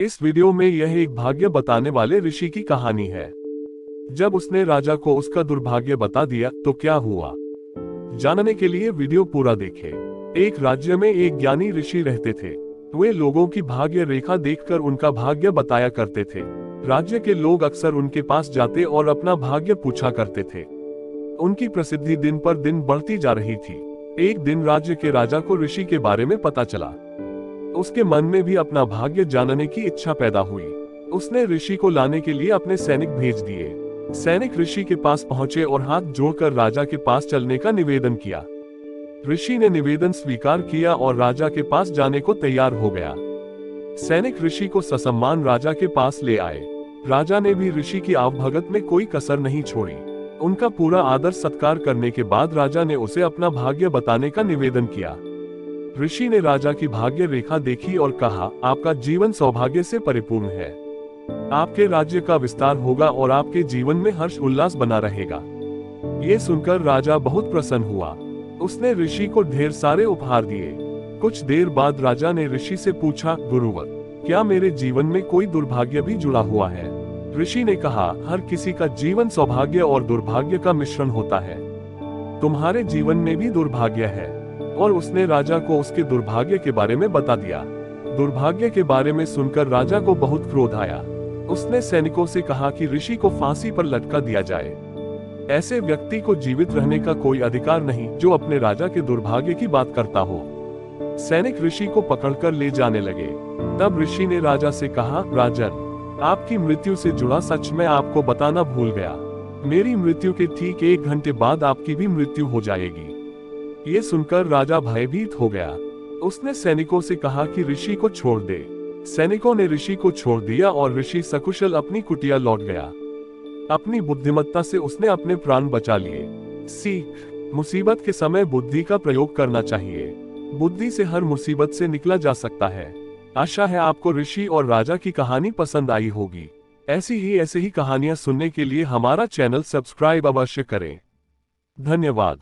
इस वीडियो में यह एक भाग्य बताने वाले ऋषि की कहानी है। जब उसने राजा को उसका दुर्भाग्य बता दिया तो क्या हुआ, जानने के लिए वीडियो पूरा देखें। एक राज्य में एक ज्ञानी ऋषि रहते थे। वे लोगों की भाग्य रेखा देखकर उनका भाग्य बताया करते थे। राज्य के लोग अक्सर उनके पास जाते और अपना भाग्य पूछा करते थे। उनकी प्रसिद्धि दिन पर दिन बढ़ती जा रही थी। एक दिन राज्य के राजा को ऋषि के बारे में पता चला। उसके मन में भी अपना भाग्य जानने की इच्छा पैदा हुई। उसने ऋषि को लाने के लिए अपने सैनिक भेज दिए। सैनिक ऋषि के पास पहुंचे और हाथ जोड़कर राजा के पास चलने का निवेदन किया। ऋषि ने निवेदन स्वीकार किया और राजा के पास जाने को तैयार हो गया। सैनिक ऋषि को ससम्मान राजा के पास ले आए। राजा ने भी ऋषि की आवभगत में कोई कसर नहीं छोड़ी। उनका पूरा आदर सत्कार करने के बाद राजा ने उसे अपना भाग्य बताने का निवेदन किया। ऋषि ने राजा की भाग्य रेखा देखी और कहा, आपका जीवन सौभाग्य से परिपूर्ण है। आपके राज्य का विस्तार होगा और आपके जीवन में हर्ष उल्लास बना रहेगा। ये सुनकर राजा बहुत प्रसन्न हुआ। उसने ऋषि को ढेर सारे उपहार दिए। कुछ देर बाद राजा ने ऋषि से पूछा, गुरुवर, क्या मेरे जीवन में कोई दुर्भाग्य भी जुड़ा हुआ है? ऋषि ने कहा, हर किसी का जीवन सौभाग्य और दुर्भाग्य का मिश्रण होता है। तुम्हारे जीवन में भी दुर्भाग्य है। और उसने राजा को उसके दुर्भाग्य के बारे में बता दिया। दुर्भाग्य के बारे में सुनकर राजा को बहुत क्रोध आया। उसने सैनिकों से कहा कि ऋषि को फांसी पर लटका दिया जाए। ऐसे व्यक्ति को जीवित रहने का कोई अधिकार नहीं जो अपने राजा के दुर्भाग्य की बात करता हो। सैनिक ऋषि को पकड़कर ले जाने लगे। तब ऋषि ने राजा से कहा, राजन, आपकी मृत्यु से जुड़ा सच मैं आपको बताना भूल गया। मेरी मृत्यु के ठीक 1 घंटे बाद आपकी भी मृत्यु हो जाएगी। ये सुनकर राजा भयभीत हो गया। उसने सैनिकों से कहा कि ऋषि को छोड़ दे। सैनिकों ने ऋषि को छोड़ दिया और ऋषि सकुशल अपनी कुटिया लौट गया। अपनी बुद्धिमत्ता से उसने अपने प्राण बचा लिए। सीख, मुसीबत के समय बुद्धि का प्रयोग करना चाहिए। बुद्धि से हर मुसीबत से निकला जा सकता है। आशा है आपको ऋषि और राजा की कहानी पसंद आई होगी। ऐसे ही कहानियां सुनने के लिए हमारा चैनल सब्सक्राइब अवश्य करें। धन्यवाद।